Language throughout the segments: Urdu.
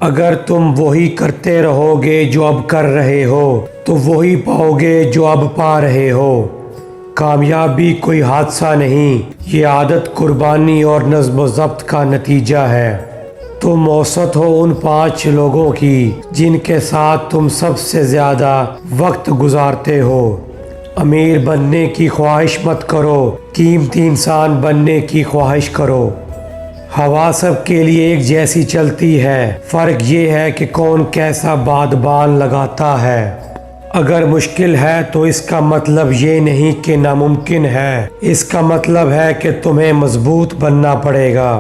اگر تم وہی کرتے رہو گے جو اب کر رہے ہو تو وہی پاؤ گے جو اب پا رہے ہو۔ کامیابی کوئی حادثہ نہیں، یہ عادت، قربانی اور نظم و ضبط کا نتیجہ ہے۔ تم اوسط ہو ان 5 لوگوں کی جن کے ساتھ تم سب سے زیادہ وقت گزارتے ہو۔ امیر بننے کی خواہش مت کرو، قیمتی انسان بننے کی خواہش کرو۔ ہوا سب کے لیے ایک جیسی چلتی ہے، فرق یہ ہے کہ کون کیسا بادبان لگاتا ہے۔ اگر مشکل ہے تو اس کا مطلب یہ نہیں کہ ناممکن ہے، اس کا مطلب ہے کہ تمہیں مضبوط بننا پڑے گا۔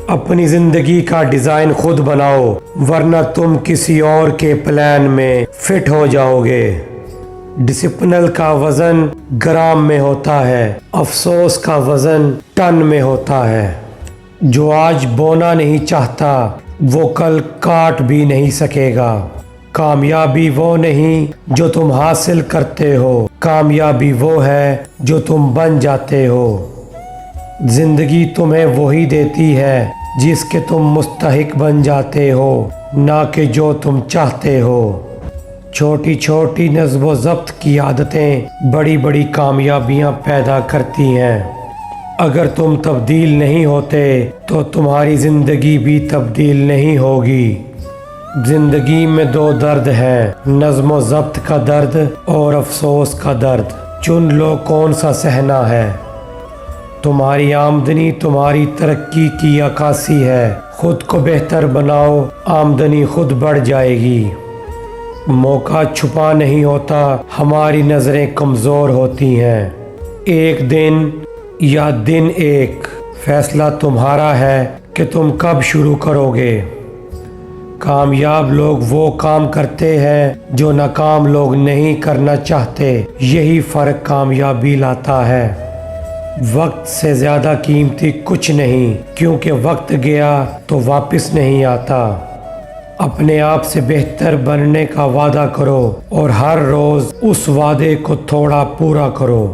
اپنی زندگی کا ڈیزائن خود بناؤ، ورنہ تم کسی اور کے پلان میں فٹ ہو جاؤ گے۔ ڈسپلن کا وزن گرام میں ہوتا ہے، افسوس کا وزن ٹن میں ہوتا ہے۔ جو آج بونا نہیں چاہتا وہ کل کاٹ بھی نہیں سکے گا۔ کامیابی وہ نہیں جو تم حاصل کرتے ہو، کامیابی وہ ہے جو تم بن جاتے ہو۔ زندگی تمہیں وہی دیتی ہے جس کے تم مستحق بن جاتے ہو، نہ کہ جو تم چاہتے ہو۔ چھوٹی چھوٹی نظم و ضبط کی عادتیں بڑی بڑی کامیابیاں پیدا کرتی ہیں۔ اگر تم تبدیل نہیں ہوتے تو تمہاری زندگی بھی تبدیل نہیں ہوگی۔ زندگی میں 2 درد ہیں، نظم و ضبط کا درد اور افسوس کا درد۔ چن لو کون سا سہنا ہے۔ تمہاری آمدنی تمہاری ترقی کی عکاسی ہے، خود کو بہتر بناؤ، آمدنی خود بڑھ جائے گی۔ موقع چھپا نہیں ہوتا، ہماری نظریں کمزور ہوتی ہیں۔ ایک دن یا دن ایک، فیصلہ تمہارا ہے کہ تم کب شروع کرو گے۔ کامیاب لوگ وہ کام کرتے ہیں جو ناکام لوگ نہیں کرنا چاہتے، یہی فرق کامیابی لاتا ہے۔ وقت سے زیادہ قیمتی کچھ نہیں، کیونکہ وقت گیا تو واپس نہیں آتا۔ اپنے آپ سے بہتر بننے کا وعدہ کرو اور ہر روز اس وعدے کو تھوڑا پورا کرو۔